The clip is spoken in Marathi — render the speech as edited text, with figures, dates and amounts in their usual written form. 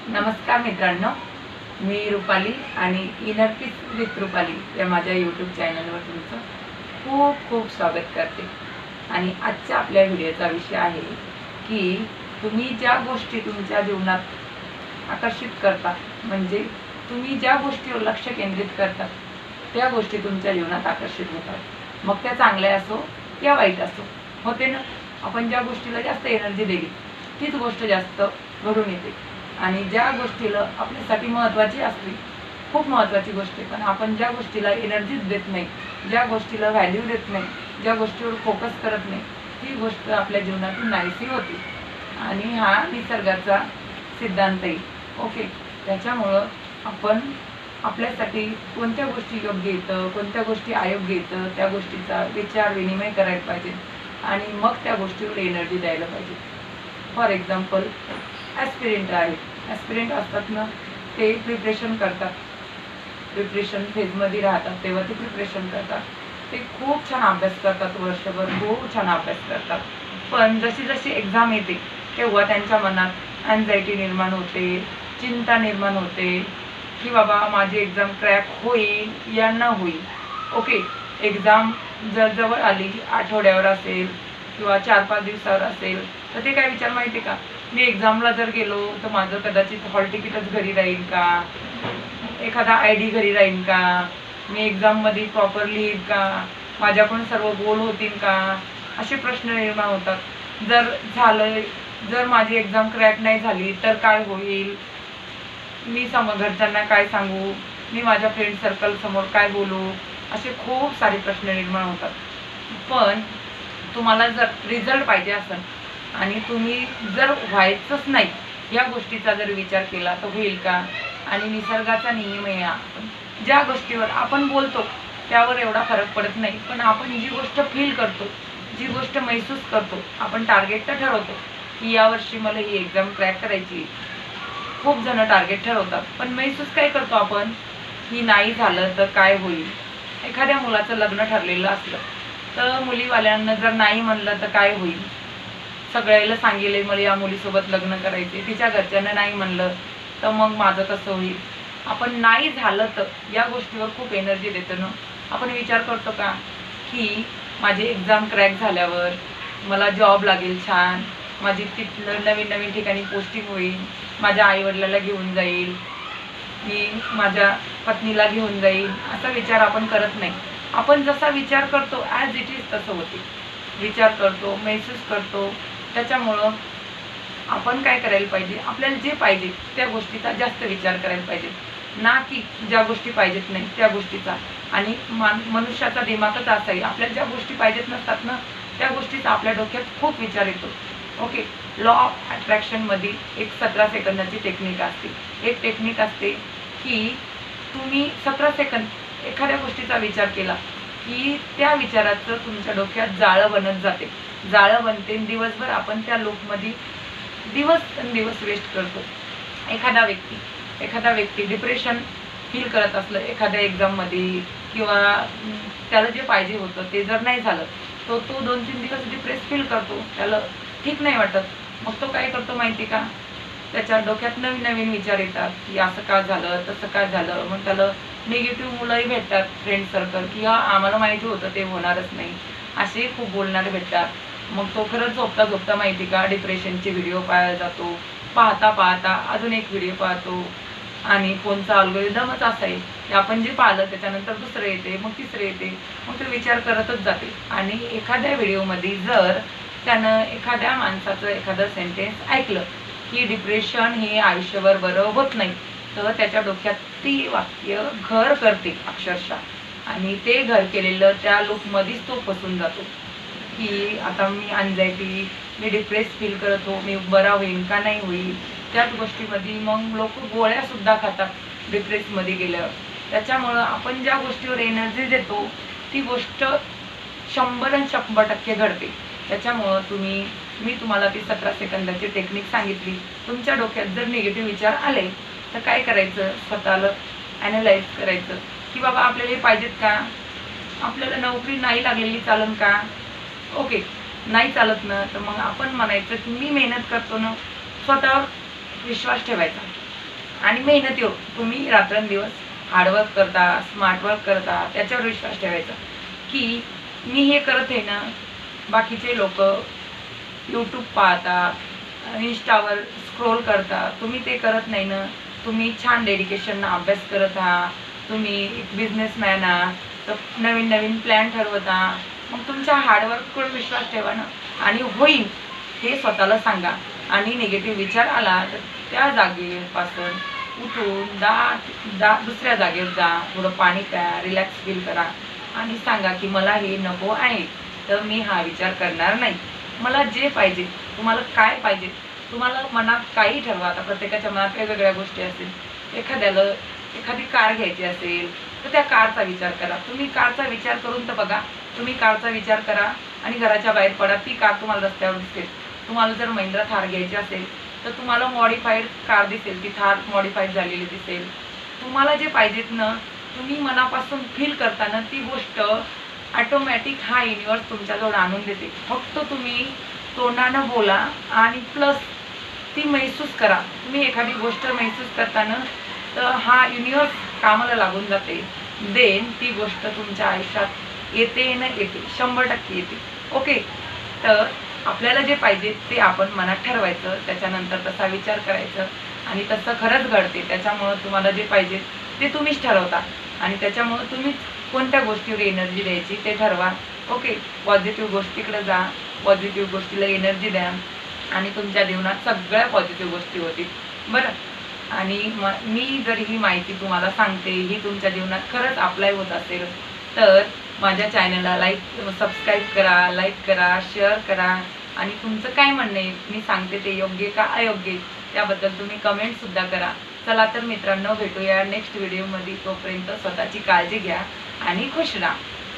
नमस्कार मित्रांनो, मी रुपाली आणि इनर पीस विथ रुपाली या माझ्या यूट्यूब चॅनलवर तुमचं खूप खूप स्वागत करते। आणि आजच्या आपल्या व्हिडिओचा विषय आहे की तुम्ही ज्या गोष्टी तुमच्या जीवनात आकर्षित करता, म्हणजे तुम्ही ज्या गोष्टीवर लक्ष केंद्रित करता त्या गोष्टी तुमच्या जीवनात आकर्षित होतात। मग त्या चांगल्या असो या वाईट असो, होते ना। आपण ज्या गोष्टीला जास्त एनर्जी दिली तीच गोष्ट जास्त घडून येते। आणि ज्या गोष्टीला आपल्यासाठी महत्त्वाची असते, खूप महत्त्वाची गोष्ट आहे, पण आपण ज्या गोष्टीला एनर्जीच देत नाही, ज्या गोष्टीला व्हॅल्यू देत नाही, ज्या गोष्टीवर फोकस करत नाही, ती गोष्ट आपल्या जीवनातून नाहीशी होते। आणि हा निसर्गाचा सिद्धांत आहे। ओके, त्याच्यामुळं आपण आपल्यासाठी कोणत्या गोष्टी योग्य येतं, कोणत्या गोष्टी अयोग्य येतं, त्या गोष्टीचा विचार विनिमय करायला पाहिजे आणि मग त्या गोष्टीवर एनर्जी द्यायला पाहिजे। फॉर एक्झाम्पल, ॲस्पिरंट आहेत, ॲस्पिरंट असतात ना, ते प्रिपरेशन करतात, प्रिपरेशन फेजमध्ये राहतात तेव्हा ते प्रिपरेशन करतात, ते खूप छान अभ्यास करतात, वर्षभर खूप छान अभ्यास करतात। पण जशी जशी एक्झाम येते तेव्हा त्यांच्या मनात अँझायटी निर्माण होते, चिंता निर्माण होते की बाबा माझी एक्झाम क्रॅक होईल या न होईल। ओके, एक्झाम जर जवळ आली, आठवड्यावर असेल किंवा 4-5 दिवसावर असेल, तर ते काय विचार माहिती का, मी एक्झामला जर गेलो तर माझं कदाचित हॉल तिकीटच घरी राहील का, एखादा ID घरी राहील का, मी एक्झाममध्ये प्रॉपर लिहील का, माझ्याकडून सर्व गोल होतील का, असे प्रश्न निर्माण होतात। जर माझी एक्झाम क्रॅक नाही झाली तर काय होईल, मी घरच्यांना काय सांगू, मी माझ्या फ्रेंड सर्कल समोर काय बोलू, असे खूप सारे प्रश्न निर्माण होतात। पण तुम्हाला जर रिझल्ट पाहिजे असेल आणि तुम्ही जर व्हायचंच नाही या गोष्टीचा जर विचार केला तर होईल का। आणि निसर्गाचा नियम आहे, आपण ज्या गोष्टीवर आपण बोलतो त्यावर एवढा फरक पडत नाही, पण आपण जी गोष्ट फील करतो, जी गोष्ट महसूस करतो, आपण टार्गेट तर ठरवतो की यावर्षी मला ही एक्झाम क्रॅक करायची। खूप जण टार्गेट ठरवतात, पण महसूस काय करतो आपण की नाही झालं तर काय होईल। एखाद्या मुलाचं लग्न ठरलेलं असलं तर मुलीवाल्यांना जर नाही म्हणलं तर काय होईल, सगळ्याला सांगितले मला या मुलीसोबत लग्न करायचे, तिच्या घरच्यांना नाही म्हणलं तर मग माझं कसं होईल। आपण नाही झालं तर या गोष्टीवर खूप एनर्जी देतो ना। आपण विचार करतो का की माझी एक्झाम क्रॅक झाल्यावर मला जॉब लागेल छान, माझी तिथलं नवीन नवीन ठिकाणी पोस्टिंग होईल, माझ्या आईवडिलाला घेऊन जाईल, मी माझ्या पत्नीला घेऊन जाईल, असा विचार आपण करत नाही। आपण जसा विचार करतो ॲज इट इज तसं होते, विचार करतो, महसूस करतो। त्याच्यामुळं आपण काय करायला पाहिजे, आपल्याला जे पाहिजे त्या गोष्टीचा जास्त विचार करायला पाहिजे, ना की ज्या गोष्टी पाहिजेत नाही त्या गोष्टीचा। आणि मनुष्याचा दिमागच असा आहे, आपल्याला ज्या गोष्टी पाहिजेत नसतात ना त्या गोष्टीचा आपल्या डोक्यात खूप विचार येतो। ओके, लॉ ऑफ अट्रॅक्शनमध्ये एक 17 सेकंदाची टेक्निक असते। एक टेक्निक असते की तुम्ही 17 सेकंद एखाद्या गोष्टीचा विचार केला की त्या विचाराचं तुमच्या डोक्यात जाळं बनत जाते, जाळं बनते। दिवसभर आपण त्या लूपमध्ये दिवस वेस्ट करतो। एखादा व्यक्ती डिप्रेशन फील करत असलं एखाद्या एक्झाममध्ये किंवा त्याला जे पाहिजे होतं ते जर नाही झालं तो 2-3 दिवस डिप्रेस फील करतो, त्याला ठीक नाही वाटत। मग तो काय करतो माहिती का, त्याच्या डोक्यात नवीन नवीन विचार येतात की असं का झालं तसं का झालं। मग त्याला निगेटिव्ह मुलंही भेटतात, फ्रेंड सर्कल, की हा आम्हाला माहिती होतं ते होणारच नाही, असे खूप बोलणारे भेटतात। मग तो खरंच झोपता माहिती का डिप्रेशनचे व्हिडिओ पाहायला जातो, पाहता अजून एक व्हिडिओ पाहतो। आणि फोनचा अल्गोरिदमच असा आहे की आपण जे पाहिलं त्याच्यानंतर दुसरं येते, मग तिसरं येते, मग तो विचार करतच जाते। आणि एखाद्या व्हिडिओमध्ये जर त्यानं एखाद्या माणसाचं एखादं सेंटेन्स ऐकलं की डिप्रेशन हे आयुष्यभर बरं होत नाही, तर त्याच्या डोक्यात ती वाक्य घर करते अक्षरशः, आणि ते घर केलेलं त्या लूपमध्येच तो फसून जातो की आता मी अँझायटी, मी डिप्रेस फील करत हो, मी बरा होईल का नाही होईल, त्याच गोष्टीमध्ये मग लोक गोळ्यासुद्धा खातात डिप्रेसमध्ये गेल्यावर। त्याच्यामुळं आपण ज्या गोष्टीवर एनर्जी देतो ती गोष्ट 100% घडते। त्याच्यामुळं मी तुम्हाला ती 17 सेकंदाची टेक्निक सांगितली। तुमच्या डोक्यात जर निगेटिव्ह विचार आले तर काय करायचं, स्वतःला ॲनालाइज करायचं की बाबा आपल्याला हे पाहिजेत का, आपल्याला नोकरी नाही लागलेली चालन का। ओके, नाही चालत ना तर मग आपण म्हणायचं की मी मेहनत करतो ना, स्वतःवर विश्वास ठेवायचा आणि मेहनतीवर तुम्ही रात्रंदिवस हार्डवर्क करता, स्मार्ट वर्क करता, त्याच्यावर विश्वास ठेवायचा की मी हे करत आहे ना, बाकीचे लोक यूट्यूब पाहता, इंस्टावर स्क्रोल करता, तुम्ही ते करत नाही ना, तुम्ही छान डेडिकेशननं अभ्यास करत आहात, तुम्ही एक बिझनेसमॅन आहात, तर नवीन नवीन प्लॅन ठरवता, मग तुमच्या हार्डवर्कवर विश्वास ठेवा ना, आणि होईल हे स्वतःला सांगा. आणि निगेटिव्ह विचार आला तर त्या जागेपासून उठून दुसऱ्या जागेवर जा, थोडं पाणी प्या, रिलॅक्स फील करा आणि सांगा की मला हे नको आहे, तर मी हा विचार करणार नाही. मला जे पाहिजे, तुम्हाला काय पाहिजे, तुम्हाला मनात काही ठरवा. आता प्रत्येकाच्या मनात वेगवेगळ्या गोष्टी असतील. एखादी कार घ्यायची असेल तर त्या कारचा विचार करा. तुम्ही कारचा विचार करून तर बघा, तुम्ही कारचा विचार करा आणि घराच्या बाहेर पडा, ती कार तुम्हाला रस्त्यावर दिसेल. तुम्हाला जर महिंद्रा थार घ्यायची असेल तर तुम्हाला मॉडिफाईड कार दिसेल, ती थार मॉडिफाईड झालेली दिसेल. तुम्हाला जे पाहिजेत ना, तुम्ही मनापासून फील करताना ती गोष्ट ऑटोमॅटिक हा युनिवर्स तुमच्याजवळ आणून देते. फक्त तुम्ही तोंडानं बोला आणि प्लस ती महसूस करा. तुम्ही एखादी गोष्ट महसूस करताना तर हा युनिवर्स कामाला लागून जाते. देन ती गोष्ट तुमच्या आयुष्यात येते ना येते, 100% येते. ओके, तर आपल्याला जे पाहिजे ते आपण मनात ठरवायचं, त्याच्यानंतर तसा विचार करायचं आणि तसं खरंच घडते. त्याच्यामुळं तुम्हाला जे पाहिजे ते तुम्हीच ठरवता आणि त्याच्यामुळं तुम्हीच कोणत्या गोष्टीवर एनर्जी द्यायची ते ठरवा. ओके, पॉझिटिव्ह गोष्टीकडे जा, पॉझिटिव्ह गोष्टीला एनर्जी द्या आणि तुमच्या जीवनात सगळ्या पॉझिटिव्ह गोष्टी होतील. बरं, आणि मी जर ही माहिती तुम्हाला सांगते, ही तुमच्या जीवनात खरंच अप्लाय होत असेल तर माझ्या चॅनलला सबस्क्राईब करा, लाईक करा, शेअर करा आणि तुमचं काय म्हणणं आहे, मी सांगते ते योग्य का अयोग्य त्याबद्दल तुम्ही कमेंटसुद्धा करा. चला तर मित्रांनो, भेटूया नेक्स्ट व्हिडिओमध्ये. तोपर्यंत स्वतःची काळजी घ्या आणि खुश राहा.